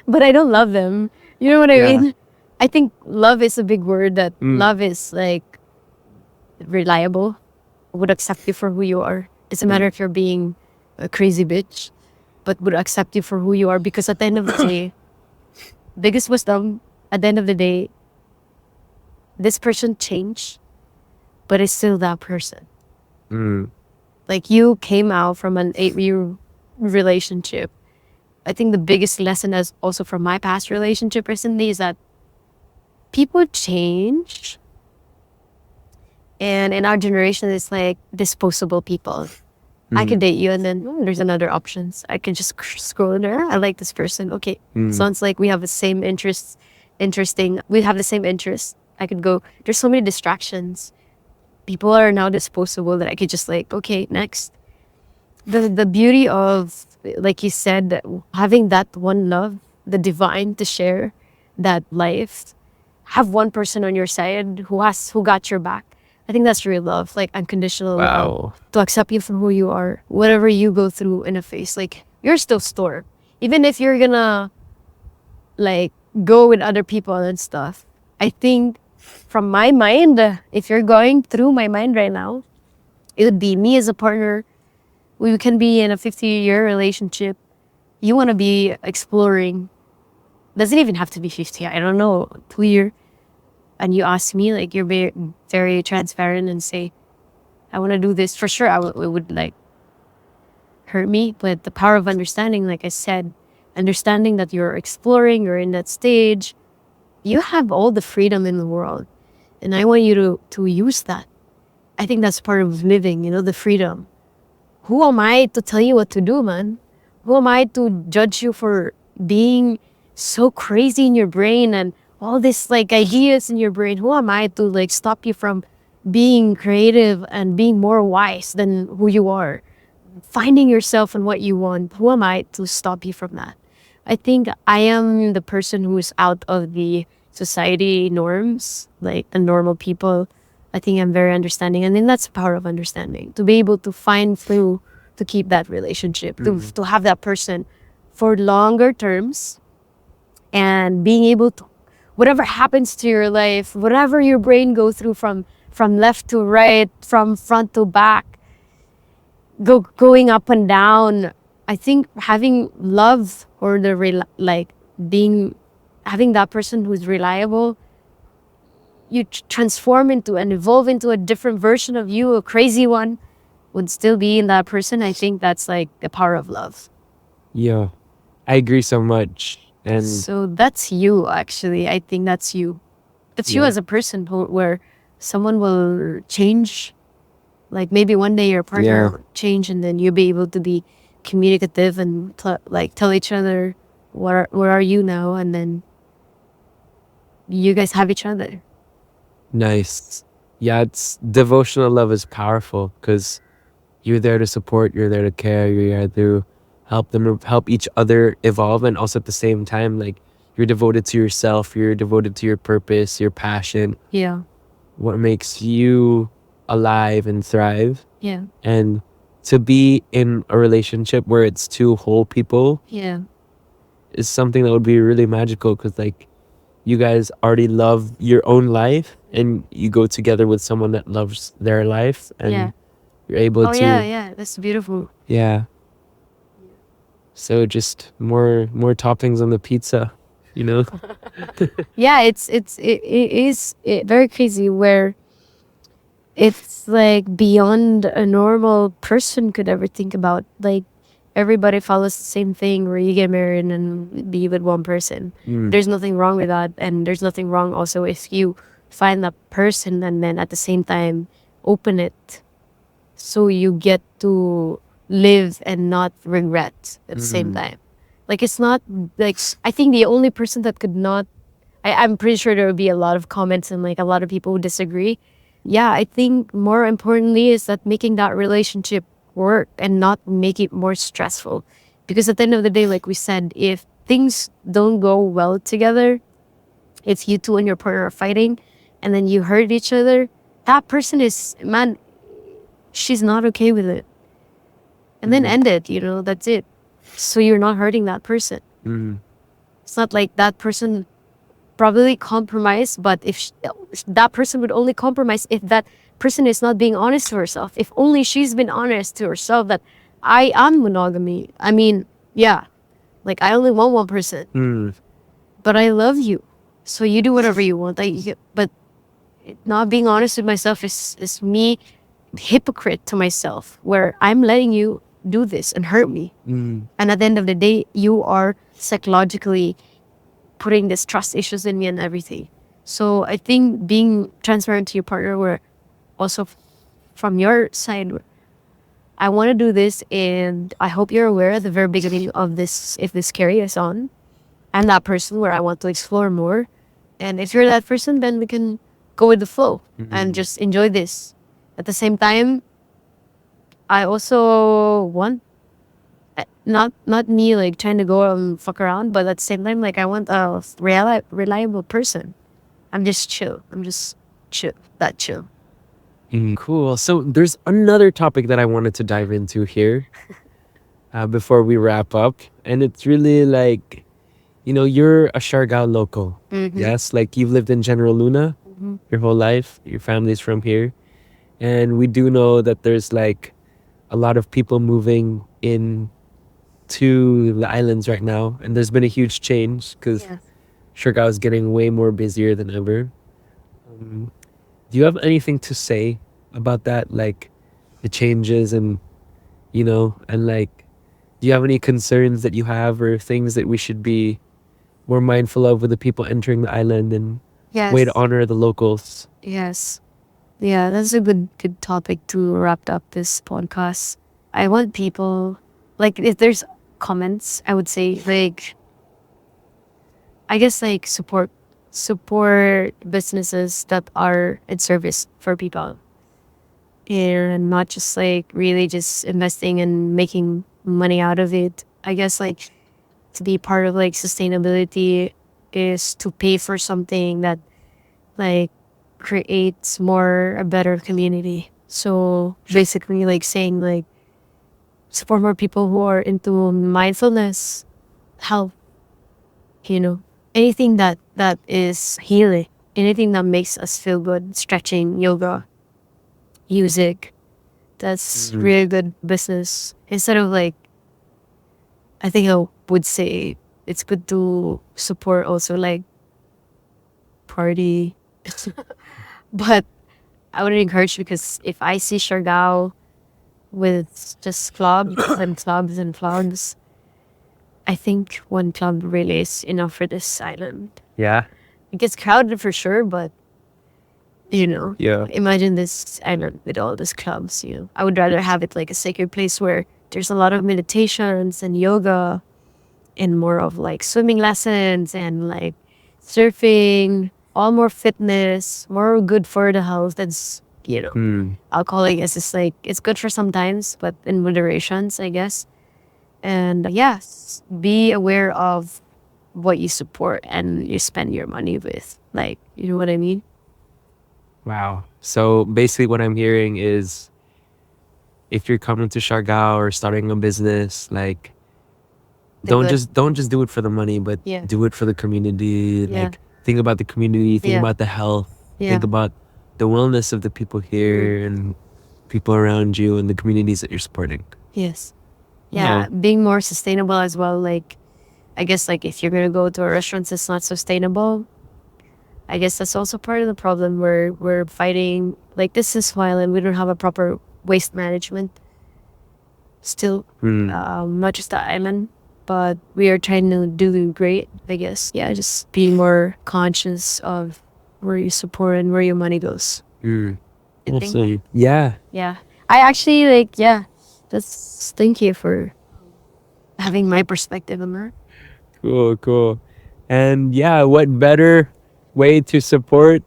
But I don't love them. You know what I Yeah. mean? I think love is a big word, that love is like reliable, would accept you for who you are. Doesn't matter if you're being a crazy bitch, but would accept you for who you are. Because at the end of the day, biggest wisdom, at the end of the day, this person changed, but it's still that person. Like, you came out from an 8-year relationship. I think the biggest lesson is also from my past relationship recently is that people change. And in our generation, it's like disposable people. I could date you and then there's another options. I can just scroll there. I like this person. Okay. Sounds like we have the same interests. Interesting. We have the same interests. I could go. There's so many distractions. People are now disposable that I could just like, okay, next. The beauty of, like you said, that having that one love, the divine to share that life, have one person on your side who got your back. I think that's real love, like unconditional love, to accept you for who you are, whatever you go through in a phase. Like, you're still Storm, even if you're gonna like go with other people and stuff. I think from my mind, if you're going through my mind right now, it would be me as a partner. We can be in a 50-year relationship. You want to be exploring. Doesn't even have to be 50. I don't know, 2 year. And you ask me, like, you're very, very transparent and say, I want to do this. For sure, it would like hurt me. But the power of understanding, like I said, understanding that you're exploring, you're in that stage, you have all the freedom in the world. And I want you to use that. I think that's part of living, the freedom. Who am I to tell you what to do, man? Who am I to judge you for being so crazy in your brain and all this like ideas in your brain? Who am I to like stop you from being creative and being more wise than who you are? Finding yourself and what you want. Who am I to stop you from that? I think I am the person who is out of the society norms, like the normal people. I think I'm very understanding. And then that's the power of understanding. To be able to find through, to keep that relationship, to have that person for longer terms, and being able to, whatever happens to your life, whatever your brain goes through from left to right, from front to back, going up and down. I think having love or having that person who's reliable, you transform into and evolve into a different version of you, a crazy one, would still be in that person. I think that's like the power of love. Yeah, I agree so much. And so that's you, actually. I think that's you. That's you as a person where someone will change. Like maybe one day your partner will change and then you'll be able to be communicative and tell each other where are you now, and then you guys have each other. Nice. Yeah, it's devotional love is powerful because you're there to support, you're there to care, you're there to help each other evolve, and also at the same time, like, you're devoted to yourself, you're devoted to your purpose, your passion. Yeah. What makes you alive and thrive. Yeah. And to be in a relationship where it's two whole people is something that would be really magical, because like you guys already love your own life and you go together with someone that loves their life, and you're able to that's beautiful. So just more toppings on the pizza, Yeah, it is very crazy where it's like beyond a normal person could ever think about. Like, everybody follows the same thing where you get married and be with one person. There's nothing wrong with that, and there's nothing wrong also if you find that person and then at the same time open it so you get to live and not regret at the same time. Like, it's not like, I think the only person that could not, I'm pretty sure there would be a lot of comments and like a lot of people who disagree. Yeah, I think more importantly is that making that relationship work and not make it more stressful. Because at the end of the day, like we said, if things don't go well together, if you two and your partner are fighting and then you hurt each other, that person is, man, she's not okay with it. And then end it, that's it. So you're not hurting that person. It's not like that person probably compromise, but if that person would only compromise if that person is not being honest to herself. If only she's been honest to herself that I am monogamy. I mean, yeah, like I only want one person, Mm. but I love you, so you do whatever you want. But not being honest with myself is me hypocrite to myself, where I'm letting you do this and hurt me, Mm. and at the end of the day, you are psychologically putting this trust issues in me and everything. So I think being transparent to your partner, where also from your side, I want to do this, and I hope you're aware at the very beginning of this, if this carries on, I'm that person where I want to explore more. And if you're that person, then we can go with the flow and just enjoy this. At the same time, I also want not me like trying to go and fuck around, but at the same time, like I want a reliable person. I'm just chill. I'm just chill. That chill. Cool. So there's another topic that I wanted to dive into here before we wrap up. And it's really like, you're a Siargao local. Yes, like you've lived in General Luna your whole life. Your family's from here. And we do know that there's like a lot of people moving in to the islands right now. And there's been a huge change because Siargao is getting way more busier than ever. Do you have anything to say about that? Like the changes and, and like, do you have any concerns that you have or things that we should be more mindful of with the people entering the island and way to honor the locals? Yes. Yeah, that's a good topic to wrap up this podcast. I want people, like, if there's comments, I would say, like, I guess, like, support businesses that are in service for people, and not just like really just investing and making money out of it. I guess, like, to be part of like sustainability is to pay for something that like creates a better community. So basically, like, saying like support more people who are into mindfulness, health, anything that is healing, anything that makes us feel good, stretching, yoga, music. That's really good business. Instead of like, I think I would say it's good to support also like party. But I would encourage, because if I see Siargao with just clubs and clubs and clubs, I think one club really is enough for this island. Yeah. It gets crowded for sure, but Yeah. imagine this island with all these clubs. I would rather have it like a sacred place where there's a lot of meditations and yoga and more of like swimming lessons and like surfing, all more fitness, more good for the health. That's alcohol, I guess, is like, it's good for sometimes, but in moderations, I guess. And yes, be aware of what you support and you spend your money with. Like, you know what I mean? Wow. So basically what I'm hearing is if you're coming to Siargao or starting a business, like don't just do it for the money, but do it for the community. Like think about the community, think about the health, think about the wellness of the people here and people around you and the communities that you're supporting. Yes. Yeah, being more sustainable as well. Like, I guess, like, if you're gonna go to a restaurant that's not sustainable, I guess that's also part of the problem where we're fighting. Like, this is why we don't have a proper waste management. Still, not just the island, but we are trying to do great, I guess. Yeah, just being more conscious of where you support and where your money goes. Awesome. Yeah. Yeah. I actually, like, just thank you for having my perspective on her. Cool. And what better way to support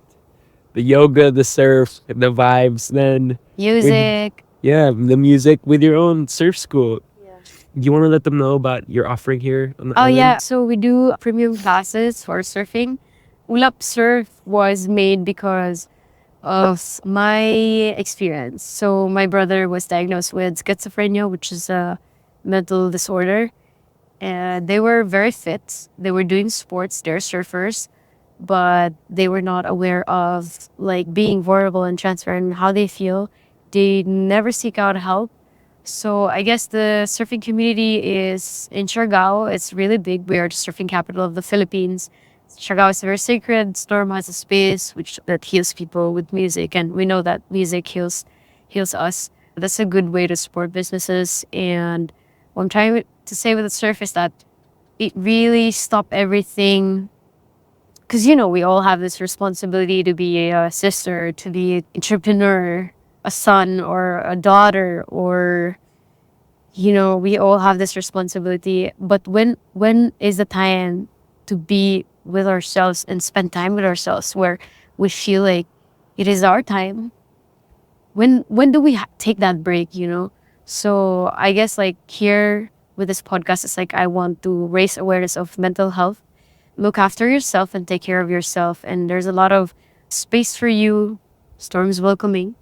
the yoga, the surf, the vibes than music. The music with your own surf school. Do you want to let them know about your offering here on the island? Yeah. So we do premium classes for surfing. Ulap Surf was made because of my experience. So my brother was diagnosed with schizophrenia, which is a mental disorder. And they were very fit. They were doing sports. They're surfers, but they were not aware of like being vulnerable and transparent and how they feel. They never seek out help. So I guess the surfing community is in Siargao. It's really big. We are the surfing capital of the Philippines. Siargao is very sacred. Storm has a space which that heals people with music, and we know that music heals us. That's a good way to support businesses. And what I'm trying to say with the surf is that it really stopped everything, because we all have this responsibility to be a sister, to be an entrepreneur, a son or a daughter, or we all have this responsibility. But when is the time to be with ourselves and spend time with ourselves, where we feel like it is our time? When do we take that break? So I guess like here with this podcast, it's like I want to raise awareness of mental health. Look after yourself and take care of yourself, and there's a lot of space for you. Storm's welcoming.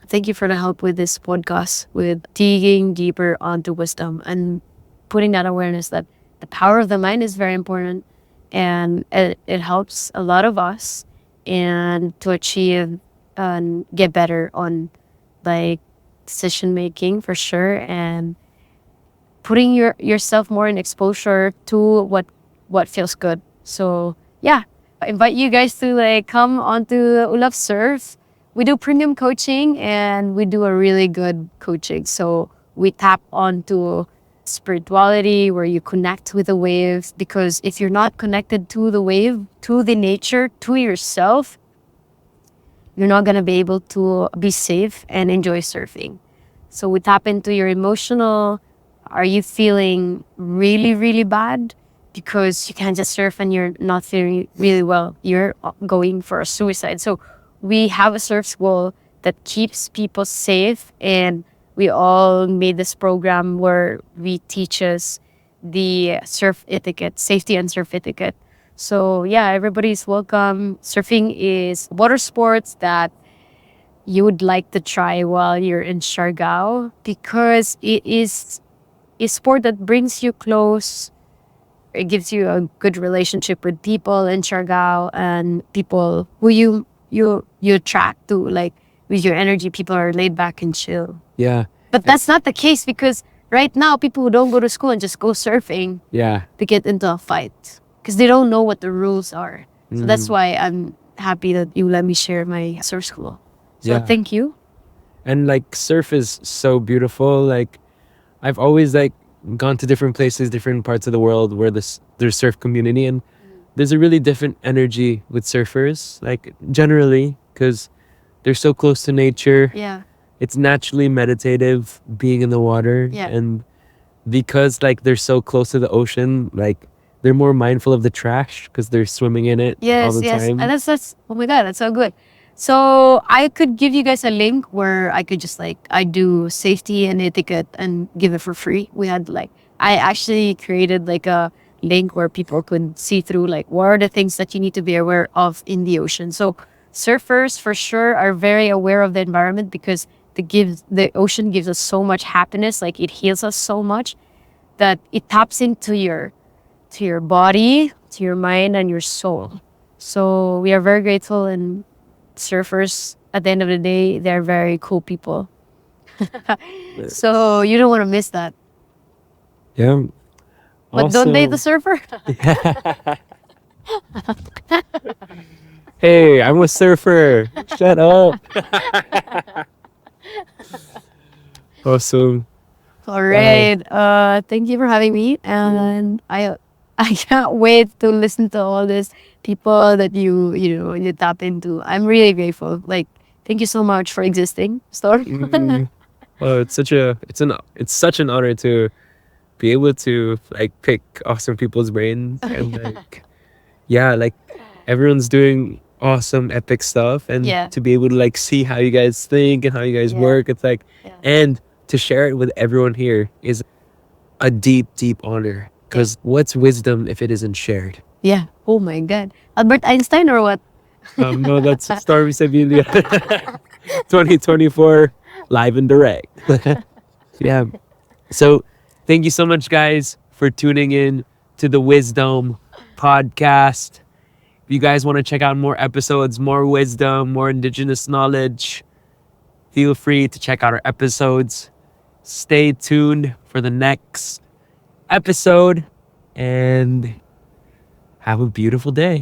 Thank you for the help with this podcast, with digging deeper onto wisdom and putting that awareness that the power of the mind is very important, and it helps a lot of us and to achieve and get better on like decision making for sure, and putting yourself more in exposure to what feels good. So yeah, I invite you guys to like come onto Ulaf Surf. We do premium coaching and we do a really good coaching. So we tap onto spirituality where you connect with the waves, because if you're not connected to the wave, to the nature, to yourself, you're not going to be able to be safe and enjoy surfing. So we tap into your emotional. Are you feeling really, really bad? Because you can't just surf and you're not feeling really well. You're going for a suicide. So we have a surf school that keeps people safe, and we all made this program where we teach us the surf etiquette, safety and surf etiquette. So yeah, everybody's welcome. Surfing is water sports that you would like to try while you're in Siargao, because it is a sport that brings you close. It gives you a good relationship with people in Siargao, and people who you attract to, like with your energy. People are laid back and chill. Yeah. But that's not the case, because right now people who don't go to school and just go surfing, Yeah. they get into a fight because they don't know what the rules are. So that's why I'm happy that you let me share my surf school. So Yeah. thank you. And like surf is so beautiful. Like I've always like gone to different places, different parts of the world where there's surf community, and there's a really different energy with surfers, like generally, because they're so close to nature. Yeah. It's naturally meditative being in the water. Yeah. And because like they're so close to the ocean, like they're more mindful of the trash because they're swimming in it all Yes, the yes. time. And that's oh my god, that's so good. So I could give you guys a link where I could just like I do safety and etiquette and give it for free. We had like I actually created like a link where people could see through like what are the things that you need to be aware of in the ocean. So surfers for sure are very aware of the environment, because the ocean gives us so much happiness, like it heals us so much that it taps into your body, to your mind, and your soul. So we are very grateful, and surfers at the end of the day, they're very cool people. So you don't want to miss that. Yeah. But don't date Also- the surfer. Hey, I'm a surfer. Shut up. Awesome. All right. Thank you for having me, and I can't wait to listen to all these people that you tap into. I'm really grateful. Like, thank you so much for existing, Storm. Well, it's such an honor to be able to like pick awesome people's brains and like yeah, like everyone's doing awesome epic stuff, and Yeah. to be able to like see how you guys think and how you guys Yeah. work, it's like Yeah. and to share it with everyone here is a deep honor, because what's wisdom if it isn't shared? Yeah. Oh my God. Albert Einstein or what? No, that's Stormy Sevilla 2024 live and direct. Yeah. So thank you so much, guys, for tuning in to the Wisdom podcast. If you guys want to check out more episodes, more wisdom, more indigenous knowledge, feel free to check out our episodes. Stay tuned for the next episode and have a beautiful day.